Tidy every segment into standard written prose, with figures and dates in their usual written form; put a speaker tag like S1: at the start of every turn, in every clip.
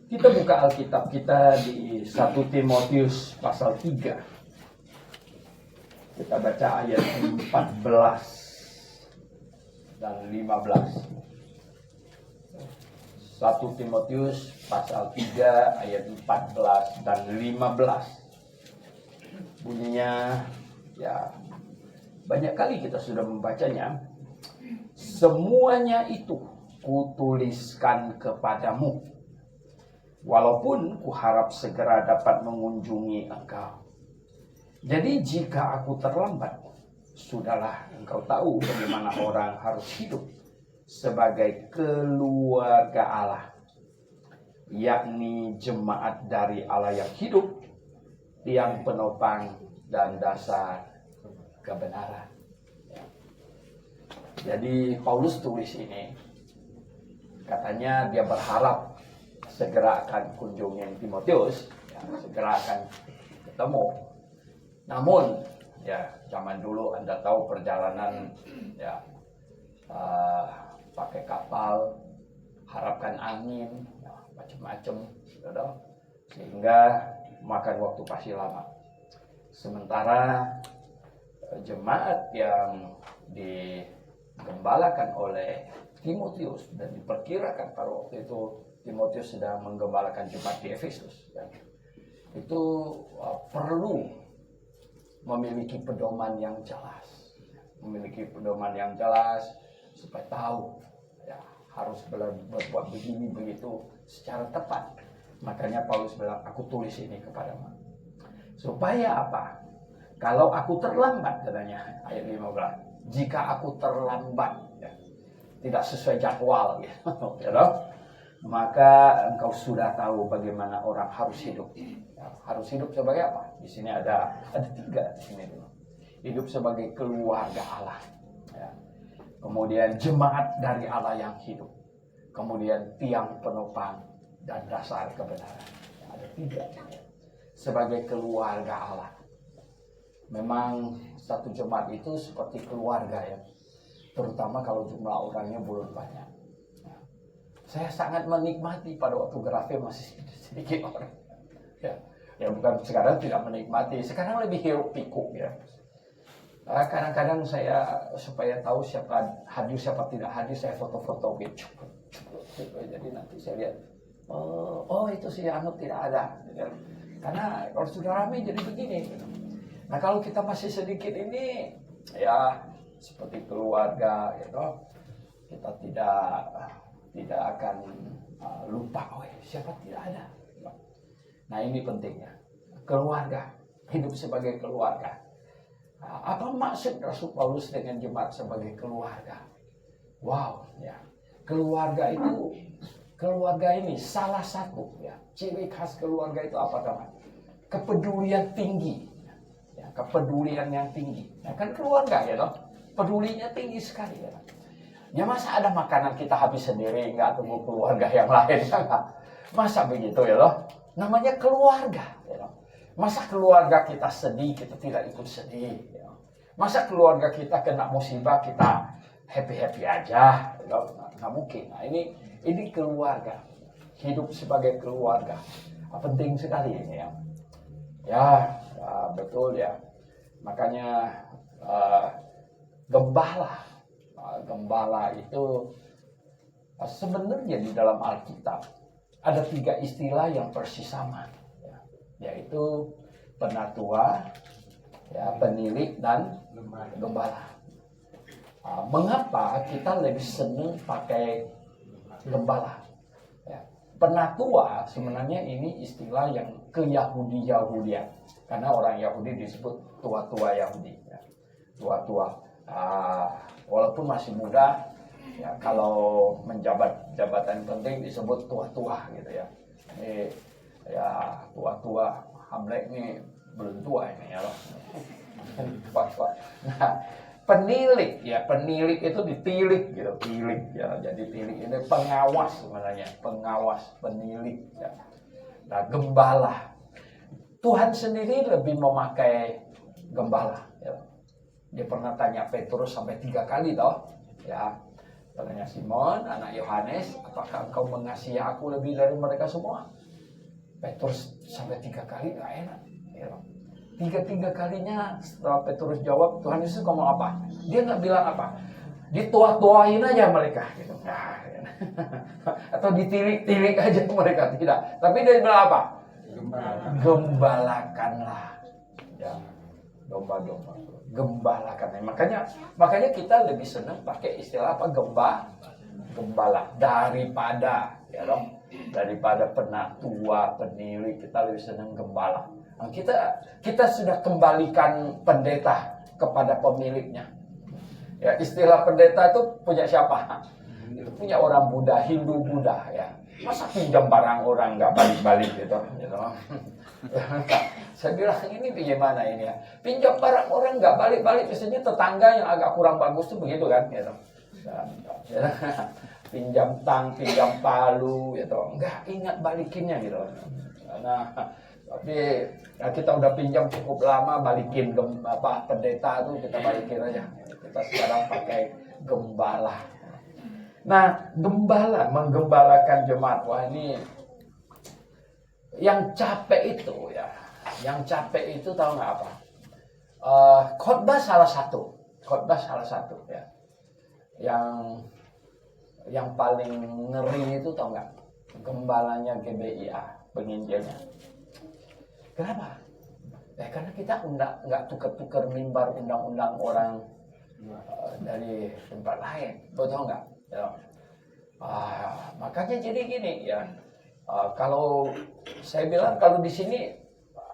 S1: Kita buka Alkitab kita di 1 Timotius pasal 3. Kita baca ayat 14 dan 15. 1 Timotius pasal 3 ayat 14 dan 15. Bunyinya, ya banyak kali kita sudah membacanya. Semuanya itu kutuliskan kepadamu, walaupun kuharap segera dapat mengunjungi engkau. Jadi jika aku terlambat, sudahlah engkau tahu bagaimana orang harus hidup sebagai keluarga Allah, yakni jemaat dari Allah yang hidup, yang penopang dan dasar kebenaran. Jadi Paulus tulis ini, katanya dia berharap segera akan kunjungin Timotius, ya, segera akan ketemu. Namun, ya zaman dulu Anda tahu perjalanan, ya pakai kapal, harapkan angin, ya, macam-macam, sehingga makan waktu pasti lama. Sementara jemaat yang digembalakan oleh Timotius, dan diperkirakan pada waktu itu Timotius sedang menggembalakan jemaat di Efesus, ya, itu perlu memiliki pedoman yang jelas, supaya tahu, ya, harus berbuat begini begitu secara tepat. Makanya Paulus bilang, aku tulis ini kepadamu. Supaya apa? Kalau aku terlambat, katanya ayat 15, jika aku terlambat, ya, tidak sesuai jadwal, ya, maka engkau sudah tahu bagaimana orang harus hidup. Ya, harus hidup sebagai apa? Di sini ada 3 di sini. Hidup sebagai keluarga Allah, ya. Kemudian jemaat dari Allah yang hidup. Kemudian tiang penopang dan dasar kebenaran. Ya, ada 3. Ya. Sebagai keluarga Allah. Memang satu jemaat itu seperti keluarga, ya. Terutama kalau jumlah orangnya belum banyak. Saya sangat menikmati pada waktu Grafia masih sedikit orang. Ya bukan sekarang tidak menikmati, sekarang lebih hiruk pikuk, ya. Kadang-kadang saya supaya tahu siapa hadir siapa tidak hadir, saya foto-foto gitu. Jadi nanti saya lihat, oh itu si Anu tidak ada. Karena kalau sudah ramai jadi begini. Nah kalau kita masih sedikit ini, ya seperti keluarga, gitu, kita tidak akan lupa, siapa tidak ada. Nah ini pentingnya, keluarga, hidup sebagai keluarga. Apa maksud Rasul Paulus dengan jemaat sebagai keluarga? Wow, ya, keluarga ini salah satu, ya, ciri khas keluarga itu apa, teman? Kepedulian tinggi, ya, kepedulian yang tinggi. Ya, kan keluarga, ya, toh, pedulinya tinggi sekali, ya. Ya masa ada makanan kita habis sendiri, nggak tunggu keluarga yang lain, ya, masa begitu, ya loh? Namanya keluarga, ya loh. Masa keluarga kita sedih, kita tidak ikut sedih, ya. Masa keluarga kita kena musibah, kita happy aja, ya, nggak mungkin. Nah ini keluarga, hidup sebagai keluarga, penting sekali ini, ya. Ya, betul, ya. Makanya gembala itu sebenarnya di dalam Alkitab ada 3 istilah yang persis sama, ya, yaitu penatua, ya, penilik, dan gembala. Mengapa kita lebih senang pakai gembala? Ya, penatua sebenarnya ini istilah yang ke-Yahudian, karena orang Yahudi disebut tua-tua Yahudi, ya. Tua-tua, walaupun masih muda, ya, kalau menjabat jabatan penting disebut tua-tua, gitu, ya. Ini, ya, tua-tua. Hamlet ini belum tua ini, ya loh. Tua-tua. Nah, penilik, ya, penilik itu ditilik, gitu, tilik, ya. Jadi tilik ini pengawas sebenarnya, pengawas, penilik, ya. Nah, gembala. Tuhan sendiri lebih memakai gembala, ya. Dia pernah tanya Petrus sampai 3 kali, toh, ya. Tanya Simon, anak Yohanes, apakah engkau mengasihi aku lebih dari mereka semua? Petrus sampai 3 kali nggak enak. Ya. 3 kalinya setelah Petrus jawab, Tuhan Yesus ngomong apa? Dia nggak bilang apa? Dituah-tuahin aja mereka. Gitu. Nah, ya. Atau ditilik-tilik aja mereka. Tidak. Tapi dia bilang apa? Gembalakanlah. Ya. Domba-domba. Gembalakan. Makanya kita lebih senang pakai istilah apa? Gembala daripada penatua, penilik, kita lebih senang gembala. Nah, kita sudah kembalikan pendeta kepada pemiliknya. Ya, istilah pendeta itu punya siapa? Itu punya orang Buddha, Hindu Buddha ya. Masa pinjam barang orang nggak balik-balik gitu. Saya bilang ini bagaimana ini ya? Pinjam barang orang nggak balik-balik, biasanya tetangga yang agak kurang bagus tuh begitu kan? Gitu. Pinjam tang, pinjam palu, gitu. Nggak ingat balikinnya gitu. Nah, tapi ya kita udah pinjam cukup lama, balikin pendeta tuh kita balikin aja. Kita sekarang pakai gembala. Nah, gembala menggembalakan jemaat. Wah, ini yang capek itu ya. Yang capek itu tahu nggak apa? Khotbah salah satu ya. Yang paling ngeri itu tahu nggak? Gembalanya GBIA, penginjilnya. Kenapa? Karena kita nggak tukar-tukar mimbar undang-undang orang dari tempat lain, betul nggak? Ya. Makanya jadi gini ya. Kalau saya bilang kalau di sini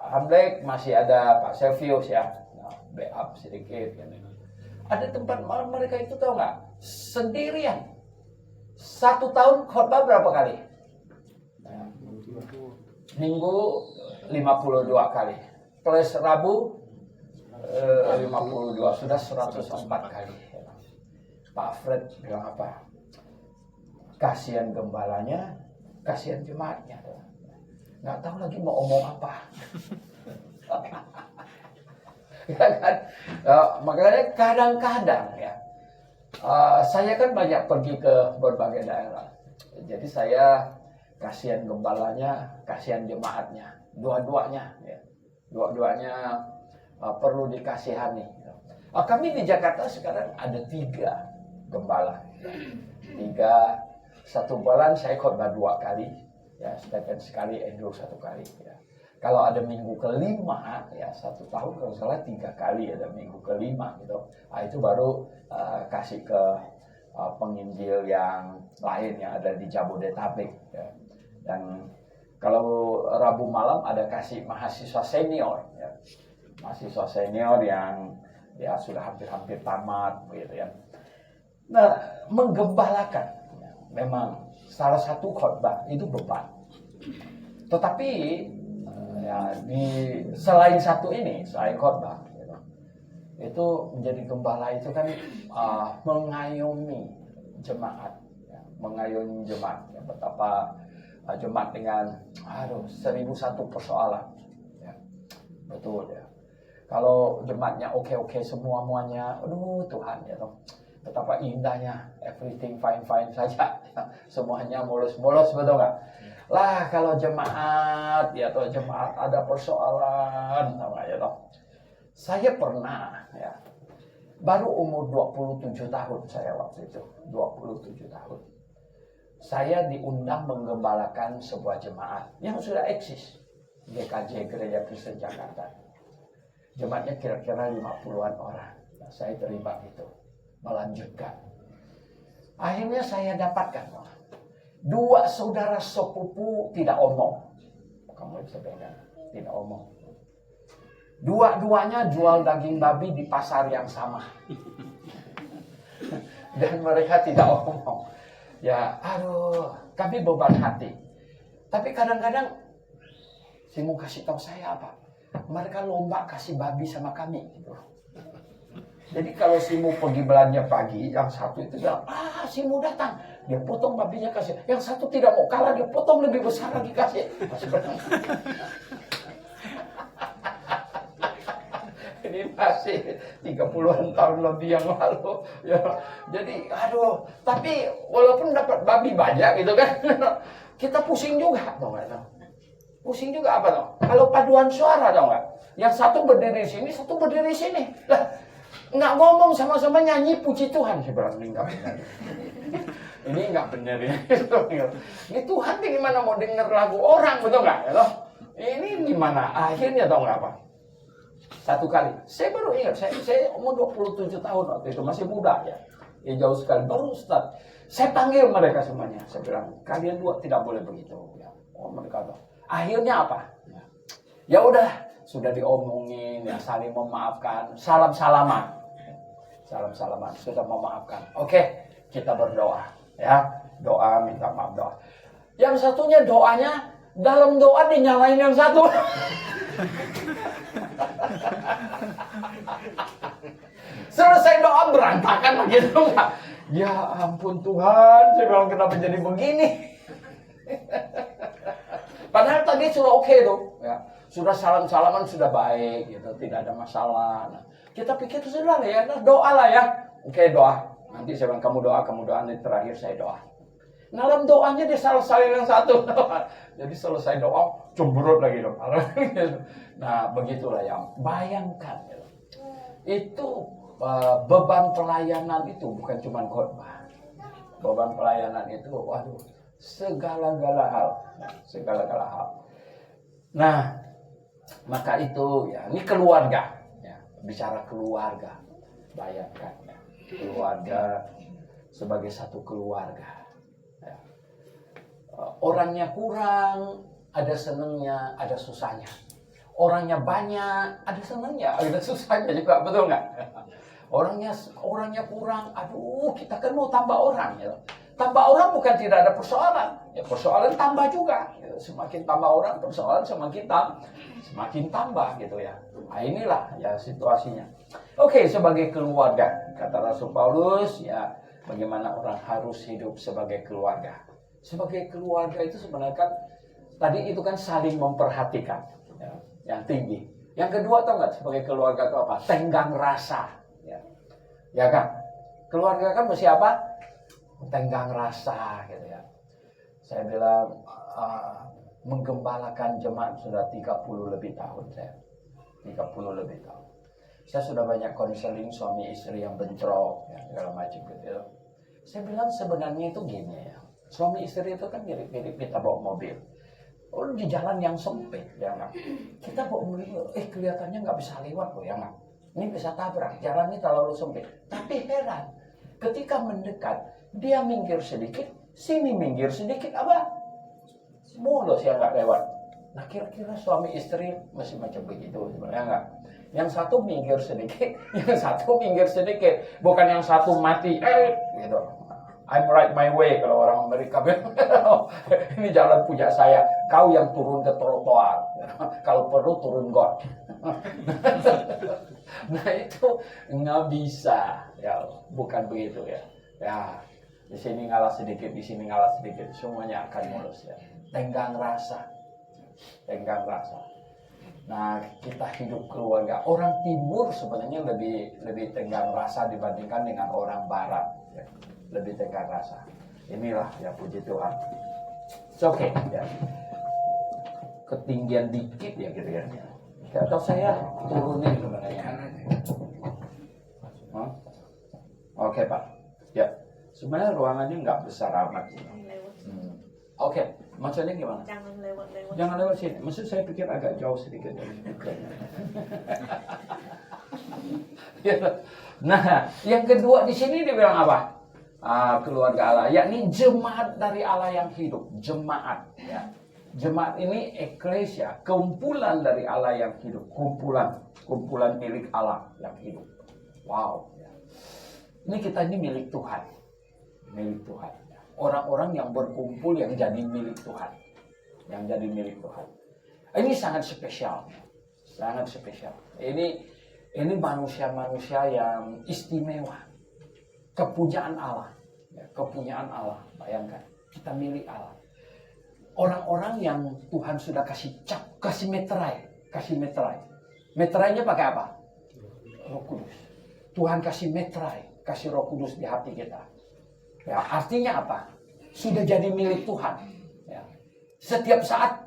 S1: Hamlek masih ada Pak Selvius ya, backup sedikit. Kan. Ada tempat mereka itu tahu nggak? Sendirian. 1 tahun khotbah berapa kali? Minggu 52 kali. Plus Rabu 52. Sudah 104 kali. Pak Fred bilang apa? Kasihan gembalanya, kasihan jemaatnya. Nggak tahu lagi mau omong apa. Ya kan? Makanya kadang-kadang ya. Saya kan banyak pergi ke berbagai daerah. Jadi saya kasihan gembalanya, kasihan jemaatnya. Dua-duanya ya. Dua-duanya perlu dikasihani. Kami di Jakarta sekarang ada 3 gembala. 1 bulan saya khotbah 2 kali. Ya, Stephen sekali, Andrew 1 kali. Ya. Kalau ada minggu ke-5, ya 1 tahun kalau salah 3 kali ada minggu ke-5 gitu. Itu baru kasih ke penginjil yang lain yang ada di Jabodetabek. Ya. Dan kalau Rabu malam ada kasih mahasiswa senior. Ya. Mahasiswa senior yang ya sudah hampir-hampir tamat, gitu ya. Nah, menggembalakan, ya, memang salah satu khotbah itu beban. Tetapi ya selain khotbah, gitu, itu menjadi gembala itu kan mengayomi jemaat, ya, mengayomi jemaat. Ya, betapa jemaat dengan 1001 persoalan, ya, betul ya. Kalau jemaatnya oke semuanya, aduh Tuhan ya toh. Betapa indahnya, everything fine saja, ya. Semuanya mulus, betul nggak? Lah kalau jemaat ada persoalan, tahu nggak ya toh? Saya pernah ya, baru umur 27 tahun saya waktu itu, 27 tahun. Saya diundang menggembalakan sebuah jemaat yang sudah eksis, GKJ Gereja Kristen Jakarta. Jemaatnya kira-kira 50-an orang. Nah, saya terlibat itu, melanjutkan. Akhirnya saya dapatkan 2 saudara sepupu tidak omong. Kamu bisa bayangkan, tidak omong. Dua-duanya jual daging babi di pasar yang sama. Dan mereka tidak omong. Ya, kami beban hati. Tapi kadang-kadang saya mau kasih tahu saya apa? Mereka lomba kasih babi sama kami gitu. Jadi kalau Simu pergi belanja pagi, yang satu itu bilang, Simu datang, dia potong babinya kasih. Yang satu tidak mau kalah, dia potong lebih besar lagi kasih. ini masih 30-an tahun lebih yang lalu. Ya, jadi, aduh, tapi walaupun dapat babi banyak gitu kan, kita pusing juga, tau nggak? Pusing juga apa tau? Kalau paduan suara tau nggak? Yang satu berdiri sini, satu berdiri sini. Lah, nggak ngomong sama-sama nyanyi puji Tuhan, saya bilang ini nggak benar. Ini nggak benar ya. Ini Tuhan ini gimana mau denger lagu orang, betul nggak? Ya, ini gimana? Akhirnya tau nggak apa? Satu kali, saya baru ingat, saya umur 27 tahun waktu itu, masih muda ya. Ya jauh sekali, baru Ustaz. Saya panggil mereka semuanya, saya bilang, kalian dua tidak boleh begitu. Ya. Oh, mereka tahu. Akhirnya apa? Ya udah, sudah diomongin, ya saling memaafkan, salam-salaman. Salam-salaman, sudah memaafkan. Oke, kita berdoa. Ya, doa, minta maaf, doa. Yang satunya doanya, dalam doa dinyalain yang satu. Selesai doa berantakan begitu nggak? Ya ampun Tuhan, saya bilang kenapa jadi begini? Padahal tadi sudah oke tuh, ya. Sudah salam-salaman sudah baik, gitu, tidak ada masalah. Nah, kita pikir sudah lah ya, doa lah ya. Oke doa. Nanti saya bilang kamu doa, nanti terakhir saya doa. Dalam doanya dia salah-salahin yang satu. Jadi selesai doa, cemberut lagi dong. Nah, begitulah yang bayangkan. Ya. Itu beban pelayanan itu bukan cuma khotbah. Beban pelayanan itu, waduh, segala-gala hal. Segala-gala hal. Nah, maka itu, ya, ini keluarga. Ya, bicara keluarga. Bayangkan, ya. Keluarga sebagai satu keluarga. Ya. Orangnya kurang, ada senengnya, ada susahnya. Orangnya banyak, ada senengnya, ada susahnya juga, betul nggak? Orangnya kurang, aduh, kita kan mau tambah orang, ya. Tambah orang bukan tidak ada persoalan, ya persoalan tambah juga. Ya. Semakin tambah orang, persoalan semakin tambah, gitu ya. Nah, inilah ya situasinya. Oke, sebagai keluarga, kata Rasul Paulus, ya. Bagaimana orang harus hidup sebagai keluarga. Sebagai keluarga itu sebenarnya kan, tadi itu kan saling memperhatikan. Ya, yang tinggi. Yang kedua tahu nggak sebagai keluarga itu apa? Tenggang rasa. Ya kan? Keluarga kan mesti apa? Tenggang rasa gitu ya. Saya bilang menggembalakan jemaat sudah 30 lebih tahun saya. 30 lebih tahun. Saya sudah banyak konseling suami istri yang bentrok, ya, segala macam gitu. Saya bilang sebenarnya itu gini ya. Suami istri itu kan mirip-mirip kita bawa mobil. Oh, di jalan yang sempit, ya nggak? Kita bawa mobil, kelihatannya nggak bisa lewat loh, ya nggak? Ini bisa tabrak, jalan ini terlalu sempit. Tapi heran, ketika mendekat, dia minggir sedikit, sini minggir sedikit, apa? Mulus ya nggak lewat. Nah kira-kira suami istri masih macam begitu sebenarnya nggak? Yang satu minggir sedikit, yang satu minggir sedikit. Bukan yang satu mati, gitu. I'm right my way, kalau orang Amerika bilang. Ini jalan punya saya, kau yang turun ke trotoar. Kalau perlu turun got. Nah itu nggak bisa, ya bukan begitu ya. Ya di sini ngalah sedikit, di sini ngalah sedikit, semuanya akan mulus ya. Tenggang rasa. Nah, kita hidup keluarga. Orang timur sebenarnya lebih tenggang rasa dibandingkan dengan orang barat. Ya. Lebih tenggang rasa. Inilah ya puji Tuhan. Oke, ya. Ketinggian dikit ya gitu ya. Atau saya turunin sebenarnya. Oke Pak. Ya. Sebenarnya ruangannya nggak besar amat. Oke. Maksudnya gimana? Jangan lewat sini. Maksud saya pikir agak jauh sedikit dari sini. Nah, yang kedua di sini dia bilang apa? Keluarga Allah, yakni jemaat dari Allah yang hidup. Jemaat. Ya. Jemaat ini eklesia, kumpulan dari Allah yang hidup. Kumpulan milik Allah yang hidup. Wow. Ya. Ini kita ini milik Tuhan. Milik Tuhan. Orang-orang yang berkumpul yang jadi milik Tuhan. Yang jadi milik Tuhan. Ini sangat spesial. Sangat spesial. Ini manusia-manusia yang istimewa. Kepunyaan Allah. Ya, kepunyaan Allah. Bayangkan. Kita milik Allah. Orang-orang yang Tuhan sudah kasih cap, kasih meterai. Meterainya pakai apa? Roh Kudus. Tuhan kasih metrai, kasih Roh Kudus di hati kita. Ya, artinya apa? Sudah jadi milik Tuhan. Ya. Setiap saat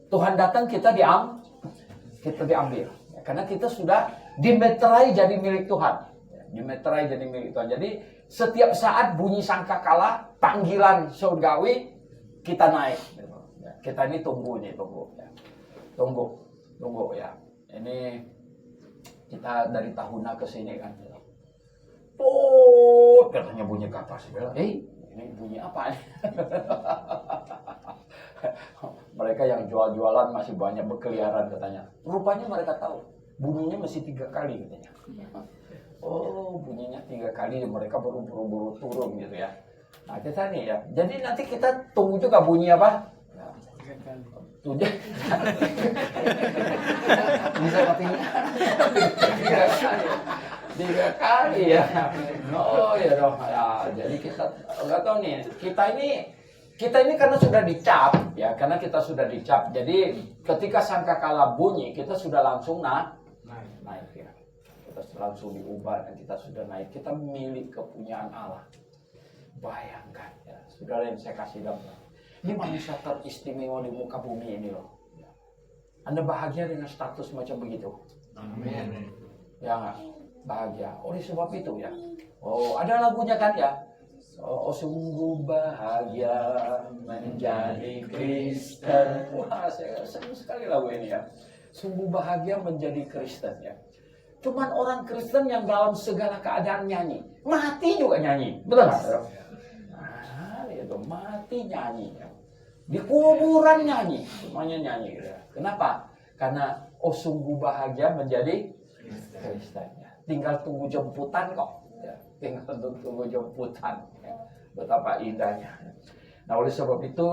S1: Tuhan datang kita diambil. Ya, karena kita sudah dimeterai jadi milik Tuhan. Ya, dimeterai jadi milik Tuhan. Jadi setiap saat bunyi sangkakala, panggilan surgawi, kita naik. Ya, kita ini tunggu. Ya. Tunggu ya. Ini kita dari tahunnya ke sini kan. Oh, katanya bunyi kapas. Ini bunyi apa nih? Mereka yang jual-jualan masih banyak berkeliaran katanya. Rupanya mereka tahu bunyinya mesti 3 kali katanya. Oh, bunyinya 3 kali, mereka baru buru-buru turun gitu ya. Nah kita nih ya. Jadi nanti kita tunggu juga bunyi apa? Tujuh. Bisa katanya. 3 kali ya. Oh ya dong. Ya, jadi kita nggak tahu nih. Kita ini karena sudah dicap ya, karena kita sudah dicap. Jadi ketika sangkakala bunyi, kita sudah langsung naik ya. Kita langsung diubah dan kita sudah naik. Kita milik kepunyaan Allah. Bayangkan ya, saudara yang saya kasih gambar. Ini manusia teristimewa di muka bumi ini loh. Anda bahagia dengan status macam begitu? Amin. Ya nggak? Bahagia. Oleh sebab itu ya. Oh, ada lagunya kan ya? Oh, sungguh bahagia menjadi Kristen. Wah, saya senang sekali lagu ini ya. Sungguh bahagia menjadi Kristen ya. Cuman orang Kristen yang dalam segala keadaan nyanyi. Mati juga nyanyi. Betul nggak? Nah, itu mati nyanyi ya. Di kuburan nyanyi. Semuanya nyanyi ya. Kenapa? Karena sungguh bahagia menjadi Kristen ya. Tinggal tunggu jemputan kok. Ya. Tinggal tunggu jemputan. Ya. Betapa indahnya. Nah oleh sebab itu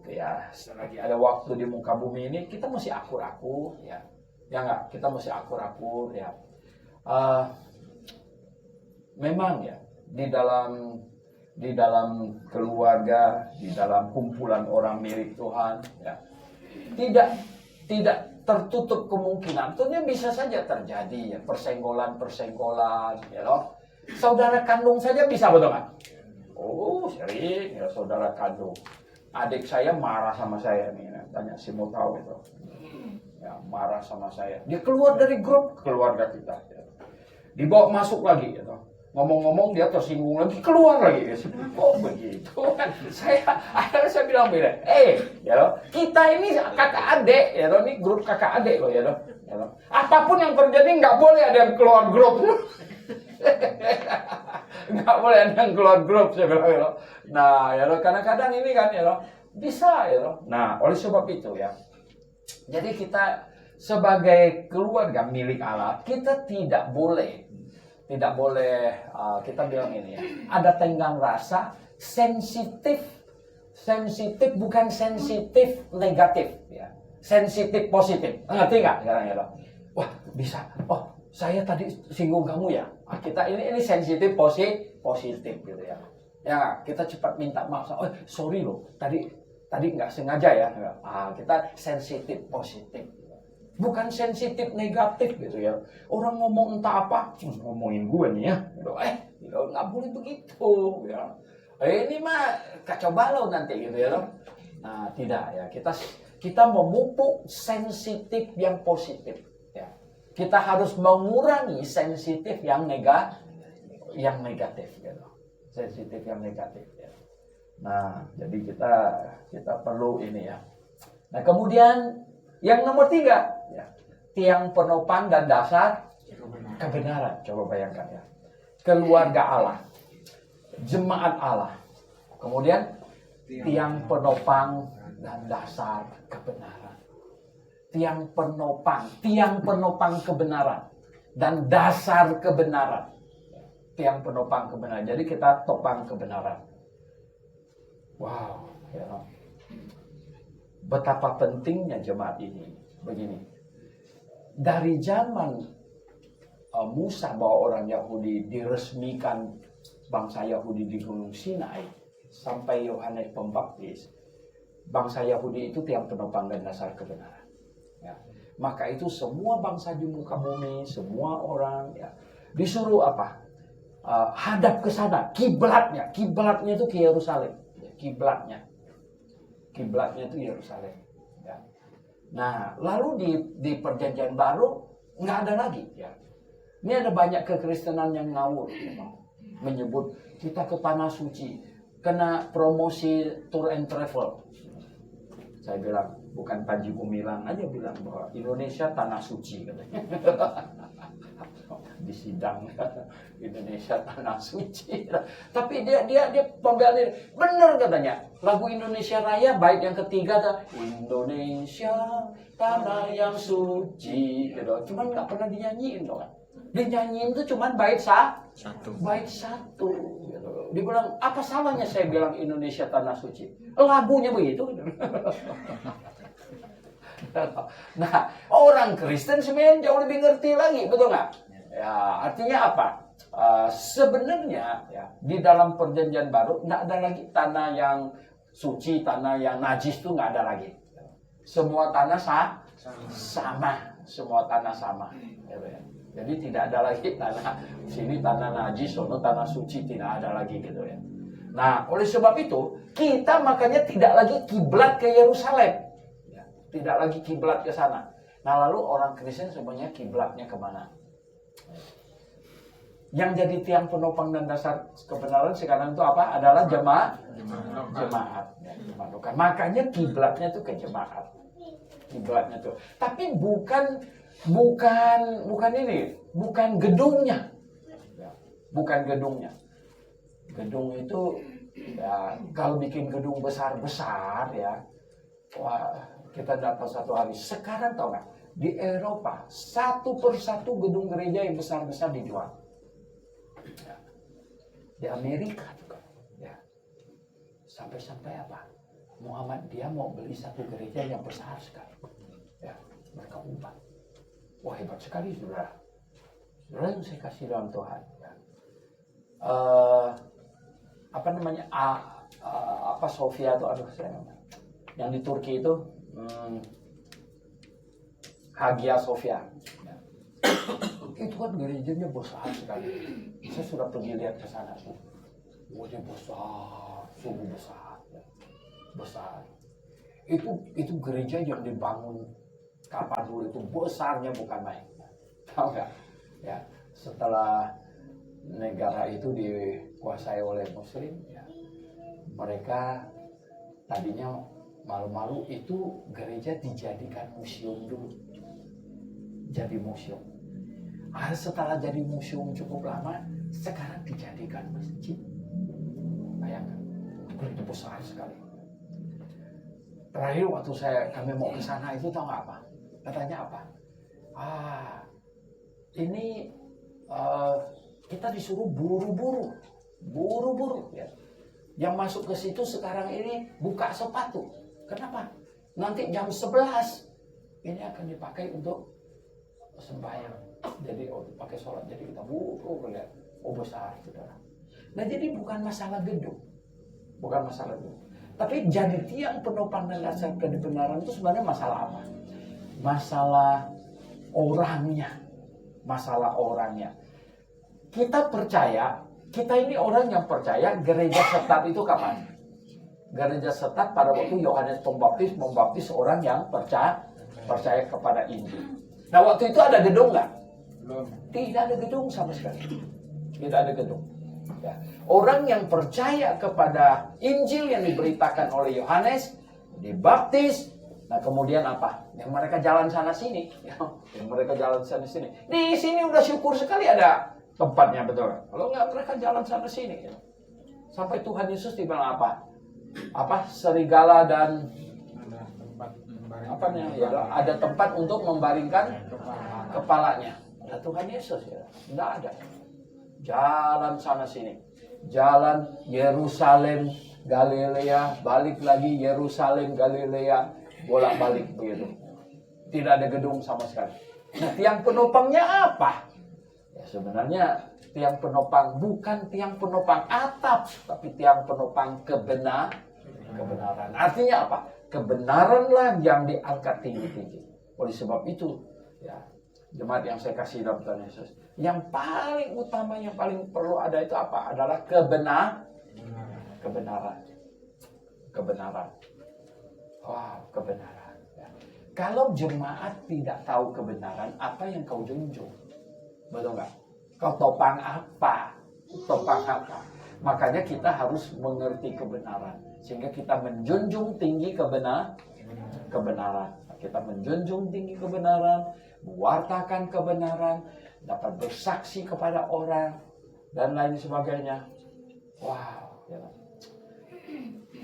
S1: ya selagi ada waktu di muka bumi ini kita mesti akur-akur ya. Ya enggak? Kita mesti akur-akur ya. Memang ya di dalam keluarga, di dalam kumpulan orang milik Tuhan ya. Tidak tertutup kemungkinan. Tentunya bisa saja terjadi ya persenggolan ya loh. Saudara kandung saja bisa, betul nggak? Oh sering ya saudara kandung. Adik saya marah sama saya nih, tanya si mau tahu itu. Ya marah sama saya. Dia keluar dari grup keluarga kita. Ya. Dibawa masuk lagi gitu. Ngomong-ngomong dia tersinggung lagi, keluar lagi. Oh begitu kan. Akhirnya saya bilang beda. Ya loh, kita ini kakak adik, ya loh, ini grup kakak adik loh, ya loh. Ya loh. Apapun yang terjadi nggak boleh ada yang keluar grup. Nggak boleh ada yang keluar grup, saya bilang ya loh. Nah, ya loh, kadang-kadang ini kan ya loh, bisa ya loh. Nah, oleh sebab itu ya. Jadi kita sebagai keluarga milik Allah, kita tidak boleh kita bilang ini ya, ada tenggang rasa sensitif bukan sensitif negatif ya, sensitif positif, ngerti nggak sekarang ya? Wah bisa, saya tadi singgung kamu ya, kita ini sensitif positif gitu ya, ya kita cepat minta maaf, sorry loh, tadi nggak sengaja ya, kita sensitif positif. Bukan sensitif negatif gitu ya. Orang ngomong entah apa, ngomongin gue nih ya. Nggak boleh begitu ya. Ini mah kacau balau nanti gitu ya. Nah tidak ya. Kita memupuk sensitif yang positif ya. Kita harus mengurangi sensitif yang negatif gitu. Sensitif yang negatif ya. Nah jadi kita perlu ini ya. Nah kemudian yang nomor 3, ya, tiang penopang dan dasar kebenaran. Coba bayangkan ya. Keluarga Allah, jemaat Allah. Kemudian tiang penopang dan dasar kebenaran. Tiang penopang kebenaran dan dasar kebenaran. Tiang penopang kebenaran. Jadi kita topang kebenaran. Wow, ya. Betapa pentingnya jemaat ini. Begini, dari zaman Musa bawa orang Yahudi diresmikan bangsa Yahudi di Gunung Sinai sampai Yohanes Pembaptis, bangsa Yahudi itu tiang penopang dan dasar kebenaran. Ya. Maka itu semua bangsa di muka bumi, semua orang ya disuruh apa? Hadap ke sana, kiblatnya itu ke Yerusalem, kiblatnya itu Yerusalem. Ya. Nah, lalu di Perjanjian Baru nggak ada lagi. Ya. Ini ada banyak kekristenan yang ngawur, menyebut kita ke tanah suci, kena promosi tour and travel. Saya bilang, bukan Panji Gumilang aja bilang bahwa Indonesia tanah suci katanya. Di sidang Indonesia tanah suci. Tapi dia pembela diri. Benar katanya. Lagu Indonesia Raya bait yang ketiga ada Indonesia tanah yang suci gitu. Cuman nggak pernah dinyanyiin dong kan. Dinyanyiin itu cuman bait satu. Bait satu gitu. Dia bilang, apa salahnya saya bilang Indonesia tanah suci? Lagunya begitu. Nah, orang Kristen sebenarnya jauh lebih ngerti lagi, betul nggak? Ya, artinya apa? Sebenarnya ya, di dalam Perjanjian Baru nggak ada lagi tanah yang suci, tanah yang najis itu nggak ada lagi. Semua tanah sama, semua tanah sama. Jadi tidak ada lagi tanah sini tanah najis, sono tanah suci, tidak ada lagi gitu ya. Nah, oleh sebab itu kita makanya tidak lagi kiblat ke Yerusalem, ya, tidak lagi kiblat ke sana. Nah, lalu orang Kristen sebenarnya kiblatnya kemana? Yang jadi tiang penopang dan dasar kebenaran sekarang itu apa? Adalah jemaat. Ya, jemaat. Makanya kiblatnya itu ke jemaat. Kiblatnya tuh. Tapi bukan ini, bukan gedungnya. Ya, bukan gedungnya. Gedung itu ya, kalau bikin gedung besar-besar ya, wah, kita dapat satu hari. Sekarang tahu nggak? Di Eropa, satu persatu gedung gereja yang besar-besar dijual. Ya. Di Amerika juga. Ya. Sampai-sampai apa? Muhammad dia mau beli satu gereja yang besar sekali. Ya. Mereka ubah. Wah, hebat sekali, saudara. Saudara yang saya kasih dalam Tuhan. Ya. Apa namanya? Apa Sofia atau saya yang di Turki itu? Hagia Sophia. Ya. Itu kan gerejanya besar sekali. Saya sudah pergi lihat ke sana. Oh, dia besar, sungguh besar. Ya. Besar. Itu gereja yang dibangun kapan dulu itu besarnya bukan main. Tahu nggak? Ya, setelah negara itu dikuasai oleh Muslim, ya, mereka tadinya malu-malu itu gereja dijadikan museum dulu. Jadi museum. Setelah jadi museum cukup lama, sekarang dijadikan masjid. Bayangkan, itu besar sekali. Terakhir waktu kami mau ke sana itu tahu nggak apa? Katanya apa? Ini kita disuruh buru-buru ya. Yang masuk ke situ sekarang ini buka sepatu. Kenapa? Nanti jam 11 ini akan dipakai untuk sembahyang. Jadi pakai sholat. Jadi kita buru lihat. Besar, saudara. Nah, jadi bukan masalah gedung. Bukan masalah gedung. Tapi jadi tiang penopang dan dasar kebenaran itu sebenarnya masalah apa? Masalah orangnya. Masalah orangnya. Kita percaya, kita ini orang yang percaya gereja setat itu kapan? Gereja setat pada waktu Yohanes Pembaptis membaptis orang yang percaya kepada Injil. Nah, waktu itu ada gedung nggak? Belum. Tidak ada gedung sama sekali. Tidak ada gedung. Ya. Orang yang percaya kepada Injil yang diberitakan oleh Yohanes, dibaptis. Nah, kemudian apa? Yang mereka jalan sana sini. Yang mereka jalan sana sini. Di sini udah syukur sekali ada tempatnya, betul. Kalau nggak, mereka jalan sana sini. Sampai Tuhan Yesus dibilang apa? Serigala dan ada tempat untuk membaringkan kepalanya. Ada Tuhan Yesus ya. Tidak ada. Jalan sana sini. Jalan Yerusalem, Galilea, balik lagi Yerusalem, Galilea, bolak-balik begitu. Tidak ada gedung sama sekali. Nah, tiang penopangnya apa? Ya, sebenarnya tiang penopang bukan tiang penopang atap, tapi tiang penopang kebenaran. Artinya apa? Kebenaranlah yang diangkat tinggi-tinggi. Oleh sebab itu, ya, jemaat yang saya kasih dalam Tuhan Yesus, yang paling utama, yang paling perlu ada itu apa? Adalah kebenaran. Kebenaran. Wow, kebenaran. Ya. Kalau jemaat tidak tahu kebenaran, apa yang kau junjung? Betul nggak? Kau topang apa? Topang apa? Makanya kita harus mengerti kebenaran, sehingga kita menjunjung tinggi kebenaran. Kita menjunjung tinggi kebenaran, mewartakan kebenaran, dapat bersaksi kepada orang, dan lain sebagainya. Wow.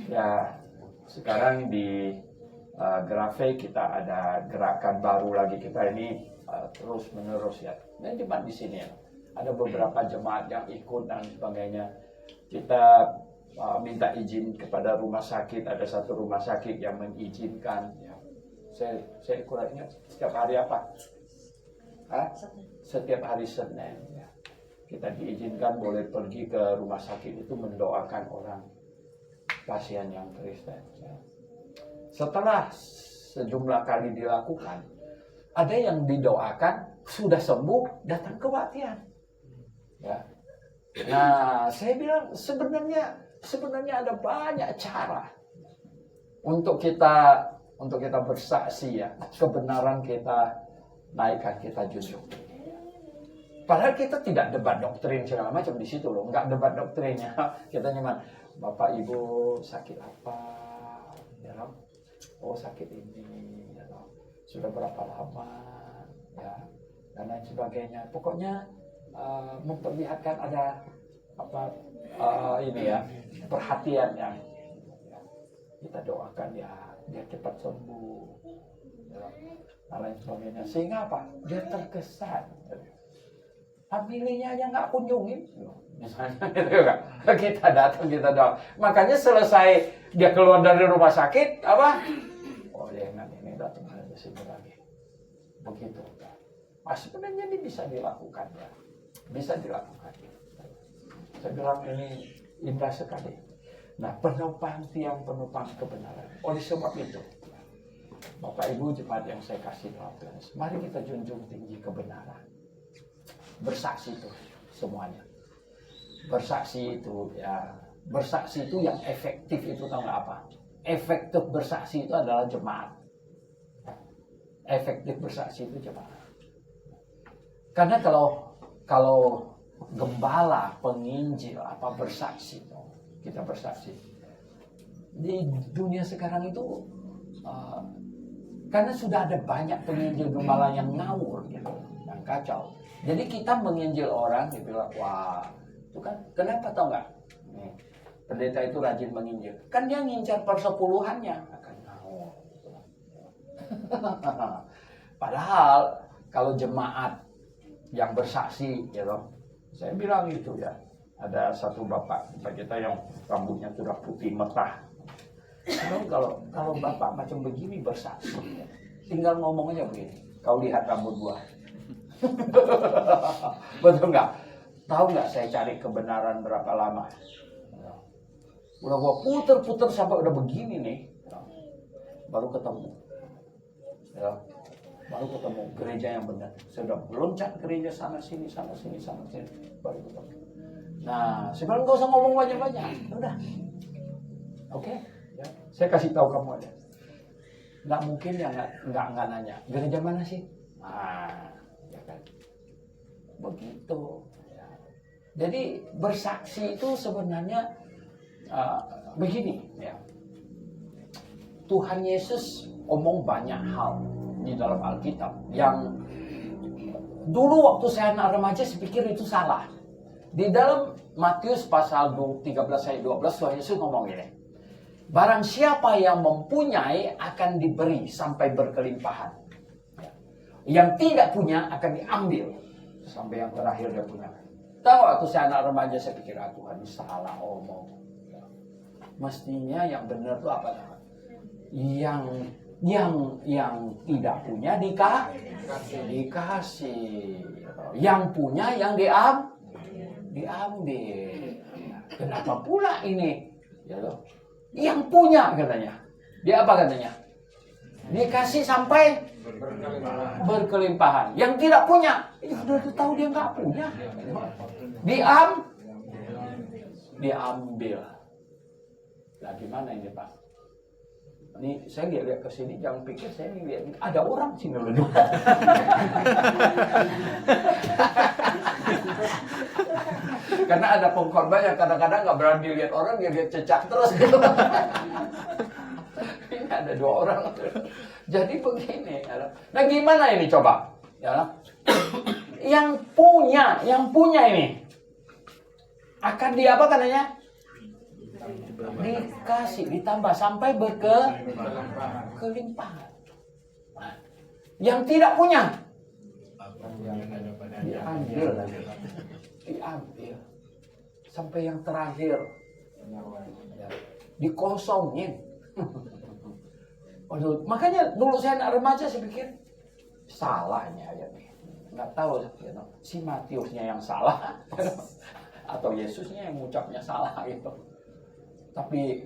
S1: Ya, sekarang di Grafe kita ada gerakan baru lagi, kita ini terus menerus ya. Dan jemaat di sini ya, ada beberapa jemaat yang ikut dan sebagainya. Kita minta izin kepada rumah sakit, ada satu rumah sakit yang mengizinkan. Ya. Saya kurang ingat setiap hari apa? Setiap hari Senin. Ya. Kita diizinkan boleh pergi ke rumah sakit itu mendoakan orang pasien yang Kristen. Ya. Setelah sejumlah kali dilakukan, ada yang didoakan sudah sembuh, datang kematian. Ya. Nah, saya bilang sebenarnya ada banyak cara untuk kita bersaksi ya, kebenaran kita naikkan, kita junjung. Padahal kita tidak debat doktrin segala macam di situ loh, nggak debat doktrinnya. Kita cuma, Bapak Ibu sakit apa? Ya, oh sakit ini, ya, sudah berapa lama, ya, dan lain sebagainya. Pokoknya memperlihatkan ada apa ini ya, perhatian yang ya, kita doakan ya dia cepat sembuh, ya, dan lain sebagainya. Sehingga apa? Dia terkesan. Familinya yang nggak kunjungin, misalnya gitu kan. Kita datang, kita doa. Makanya selesai dia keluar dari rumah sakit, apa? Oh dia ingat ini datang ada sini lagi. Begitu. Sebenarnya ini bisa dilakukan ya, bisa dilakukan. Saya bilang ini indah sekali. Nah, penopang tiang penopang kebenaran. Oleh sebab itu, Bapak Ibu jemaat yang saya kasih dalam Tuhan, mari kita junjung tinggi kebenaran. Bersaksi itu semuanya. Bersaksi itu ya, bersaksi itu yang efektif itu tahu nggak apa? Efektif bersaksi itu adalah jemaat. Efektif bersaksi itu jemaat. Karena kalau gembala, penginjil, apa bersaksi, kita bersaksi. Di dunia sekarang itu, karena sudah ada banyak penginjil gembala yang ngawur, gitu, yang kacau. Jadi kita menginjil orang, dibilang, wah, itu kan, kenapa tau nggak? Nih, pendeta itu rajin menginjil. Kan dia ngincar persepuluhannya, akan ngawur. Padahal, kalau jemaat yang bersaksi, ya loh, saya bilang itu ya, ada satu bapak kita yang rambutnya sudah putih metah. Kalau bapak macam begini bersaksi, tinggal ngomong aja begini, kau lihat rambut gua. Betul nggak? Tahu nggak saya cari kebenaran berapa lama? Udah gua puter-puter sampai udah begini nih, baru ketemu. Ya, baru ketemu gereja yang benar. Saya udah meloncat gereja sana sini, baru ketemu. Nah, sebenarnya nggak usah ngomong banyak-banyak, udah. Oke, ya. Saya kasih tahu kamu aja. Nggak mungkin ya nggak nanya. Gereja mana sih? Ya kan. Begitu. Ya. Jadi bersaksi itu sebenarnya begini, ya. Tuhan Yesus omong banyak hal di dalam Alkitab yang dulu waktu saya anak remaja saya pikir itu salah. Di dalam Matius pasal 13 ayat 12 Tuhan Yesus ngomong gini. Barang siapa yang mempunyai akan diberi sampai berkelimpahan. Yang tidak punya akan diambil sampai yang terakhir dia punya. Tahu waktu saya anak remaja saya pikir Tuhan ini salah omong. Mestinya yang benar itu apa? Yang tidak punya dikasih. Yang punya yang diambil. Kenapa pula ini? Ya loh. Yang punya katanya. Dia apa katanya? Dikasih sampai berkelimpahan. Yang tidak punya, sudah tahu dia nggak punya, diambil. Nah gimana ini Pak? Ini saya lihat ke sini, jangan pikir saya ini lihat ada orang sini dulu. Karena ada pengkorban yang kadang-kadang nggak berani lihat orang, dia lihat cecak terus. Ini ada 2 orang. Jadi begini. Nah gimana ini coba? Ya, yang punya ini akan apa katanya? Dikasih, ditambah sampai berkelimpahan. Yang tidak punya diambil lagi, diambil sampai yang terakhir dikosongin. Waduh, makanya dulu saya anak remaja saya pikir salahnya ayat ini. Nggak tahu si Matiusnya yang salah atau Yesusnya yang mengucapnya salah gitu. Tapi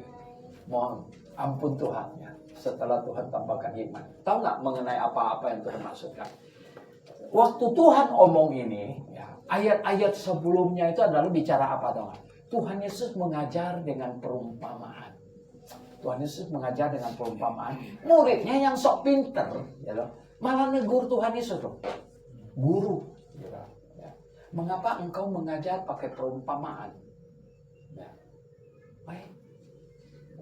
S1: mohon ampun Tuhan ya, setelah Tuhan tambahkan hikmat. Tahu nggak mengenai apa-apa yang Tuhan maksudkan? Waktu Tuhan omong ini, ya, ayat-ayat sebelumnya itu adalah bicara apa tahu nggak? Tuhan Yesus mengajar dengan perumpamaan. Tuhan Yesus mengajar dengan perumpamaan. Muridnya yang sok pinter, ya loh, malah negur Tuhan Yesus loh. Guru, ya. Mengapa engkau mengajar pakai perumpamaan? Ya. Baik.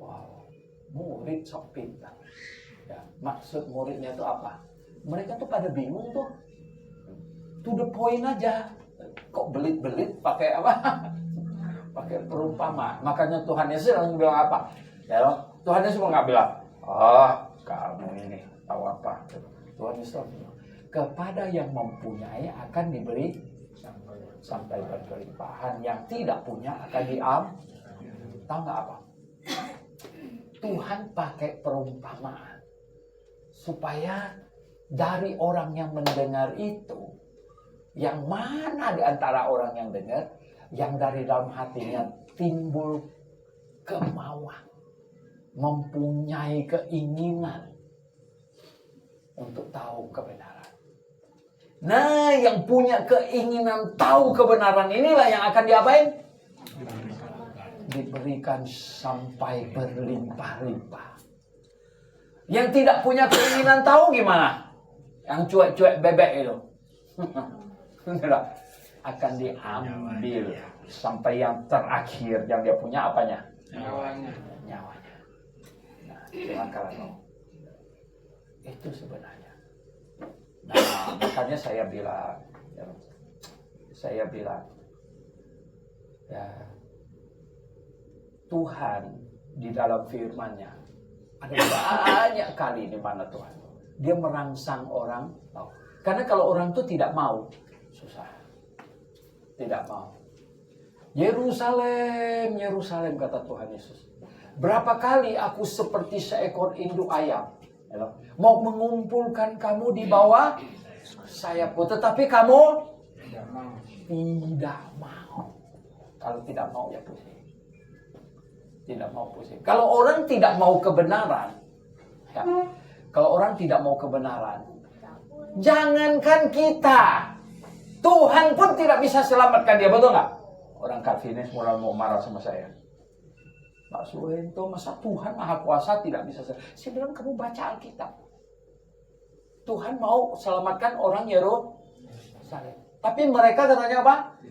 S1: Wow, murid sok pintar. Ya, maksud muridnya itu apa? Mereka tuh pada bingung tuh. To the point aja. Kok belit-belit pakai apa? Pakai perumpamaan. Makanya Tuhan Yesus bilang apa? Ya, Tuhan Yesus nggak bilang, kamu ini tahu apa? Tuhan Yesus bilang, kepada yang mempunyai akan diberi sampai berkelimpahan. Yang tidak punya akan diambil. Tahu nggak apa? Tuhan pakai perumpamaan supaya dari orang yang mendengar itu, yang mana di antara orang yang dengar, yang dari dalam hatinya timbul kemauan, mempunyai keinginan untuk tahu kebenaran. Nah, yang punya keinginan tahu kebenaran inilah yang akan diapain? Diberikan sampai berlimpah-limpah. Yang tidak punya keinginan tahu gimana? Yang cuek-cuek bebek itu akan diambil sampai yang terakhir, yang dia punya apanya? Nyawanya. Nah, silakan. Itu sebenarnya. Nah, makanya saya bilang ya, Tuhan di dalam firman-Nya ada banyak kali di mana Tuhan dia merangsang orang tahu. Karena kalau orang itu tidak mau, susah. Tidak mau. Yerusalem, Yerusalem, kata Tuhan Yesus. Berapa kali aku seperti seekor induk ayam, mau mengumpulkan kamu di bawah sayapku, tetapi kamu tidak mau. Kalau tidak mau ya pusing. Tidak mau pusing. Kalau orang tidak mau kebenaran, ya, kalau orang tidak mau kebenaran, jangankan kita, Tuhan pun tidak bisa selamatkan dia, betul nggak? Orang Calvinis mulai mau marah sama saya. Pak Suwento, masa Tuhan Maha Kuasa tidak bisa selamatkan? Saya bilang, kamu baca Alkitab. Tuhan mau selamatkan orang Yerusalem. Tapi mereka katanya apa?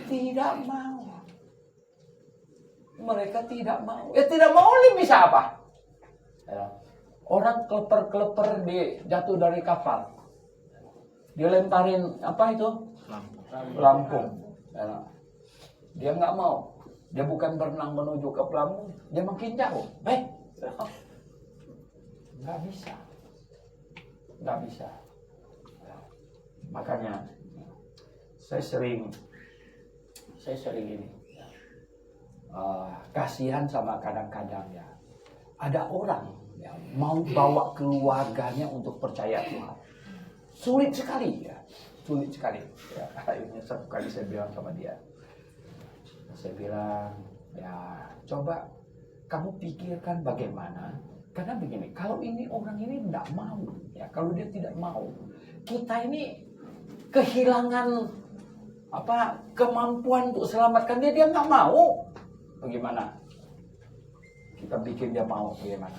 S1: Tidak mau. Mereka tidak mau. Tidak mau ini bisa apa? Orang kleper-kleper jatuh dari kapal. Dia lemparin apa itu? Pelampung. Dia nggak mau. Dia bukan berenang menuju ke pelampung. Dia makin jauh. Nggak bisa. Nggak bisa. Makanya saya sering ini. Kasihan sama kadang-kadang ya. Ada orang yang mau bawa keluarganya untuk percaya Tuhan. Sulit sekali ya. Sulit sekali. Ya, ini satu kali saya bilang sama dia. Saya bilang, ya coba kamu pikirkan bagaimana. Karena begini, kalau ini orang ini tidak mau, ya, Ya, kalau dia tidak mau, kita ini kehilangan kemampuan untuk selamatkan dia. Dia nggak mau. Bagaimana? Kita bikin dia mau bagaimana?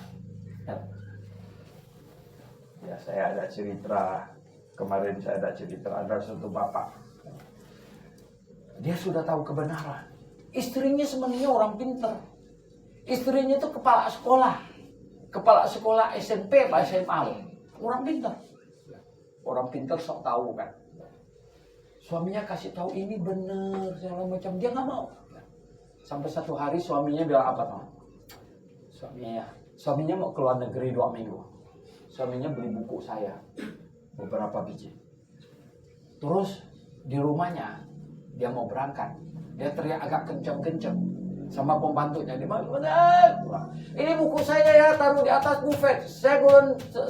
S1: Ya, saya ada cerita. Kemarin saya ada cerita, ada satu bapak. Dia sudah tahu kebenaran. Istrinya sebenarnya orang pintar. Istrinya itu kepala sekolah. Kepala sekolah SMP atau SMA. Orang pintar. Orang pintar sok tahu kan. Suaminya kasih tahu ini benar segala macam, dia nggak mau. Sampai satu hari suaminya bilang apa tahu? Suaminya mau keluar negeri 2 minggu. Suaminya beli buku saya beberapa biji. Terus di rumahnya dia mau berangkat, dia teriak agak kencang-kencang sama pembantunya. Dia bilang, ini buku saya ya, taruh di atas buffet. Saya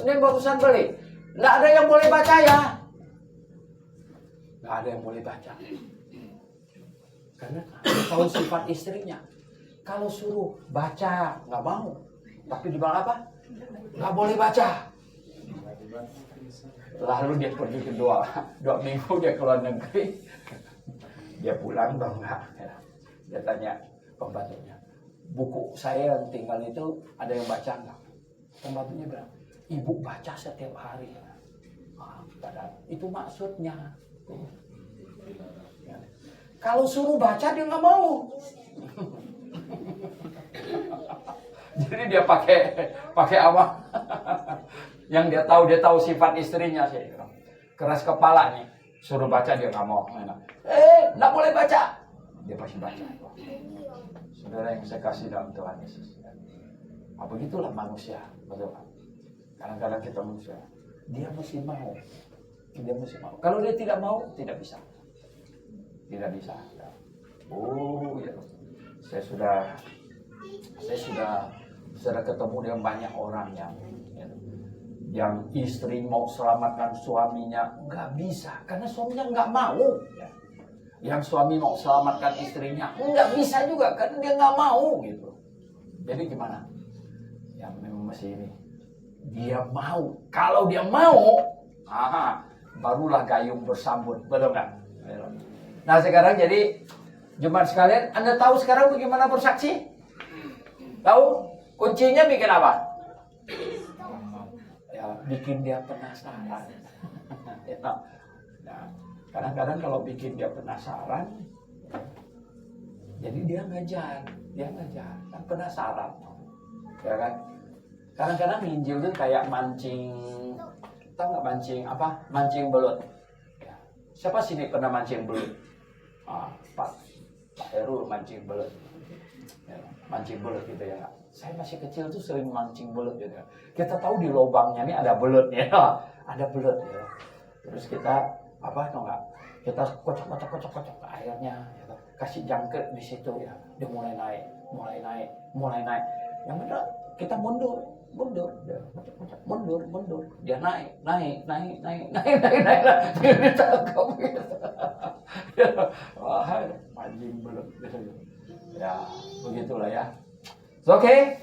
S1: ini barusan beli. Nggak ada yang boleh baca ya. Nggak ada yang boleh baca. Karena tahu sifat istrinya. Kalau suruh baca nggak mau. Tapi dibilang apa? Nggak boleh baca. Lalu dia pergi ke 2 minggu dia keluar negeri. Dia pulang atau enggak? Dia tanya pembantunya, buku saya yang tinggal itu ada yang baca enggak? Pembantunya bilang, ibu baca setiap hari. Padahal itu maksudnya. Kalau suruh baca dia nggak mau. Jadi dia pakai apa? Yang dia tahu sifat istrinya sih. Keras kepala nih. Suruh baca dia nggak mau. Nggak boleh baca. Dia pasti baca. Saudara yang saya kasih dalam Tuhan Yesus. Begitulah manusia, betul kan? Kadang-kadang kita manusia. Dia mesti mau. Dia mesti mau. Kalau dia tidak mau, tidak bisa. Tidak bisa. Oh ya. Saya sudah ketemu dengan banyak orang yang istri mau selamatkan suaminya nggak bisa karena suaminya nggak mau. Yang suami mau selamatkan istrinya nggak bisa juga karena dia nggak mau gitu. Jadi gimana? Ya memang masih ini. Dia mau. Kalau dia mau, barulah gayung bersambut, betul nggak? Nah sekarang jadi jemaat sekalian, Anda tahu sekarang bagaimana bersaksi? Tahu? Kuncinya bikin apa? Ya, bikin dia penasaran. Nah, kadang-kadang kalau bikin dia penasaran, jadi dia ngajar, kan penasaran, ya kan? Kadang-kadang Injil itu kayak mancing, tahu nggak mancing apa? Mancing belut. Ya. Siapa sini pernah mancing belut? Pak Heru mancing belut, ya, mancing belut gitu ya. Saya masih kecil tuh sering mancing belut gitu. Kita tahu di lubangnya ini ada belut ya, ada belut ya. Terus kita tahu nggak? Kita kocok airnya, ya, kasih jangkrik di situ ya. Dia mulai naik. Yang benar kita mundur, dia mundur. Dia naik. Dia ditangkap gitu. Wah, mancing belut gitu. Ya, begitulah ya. Oke,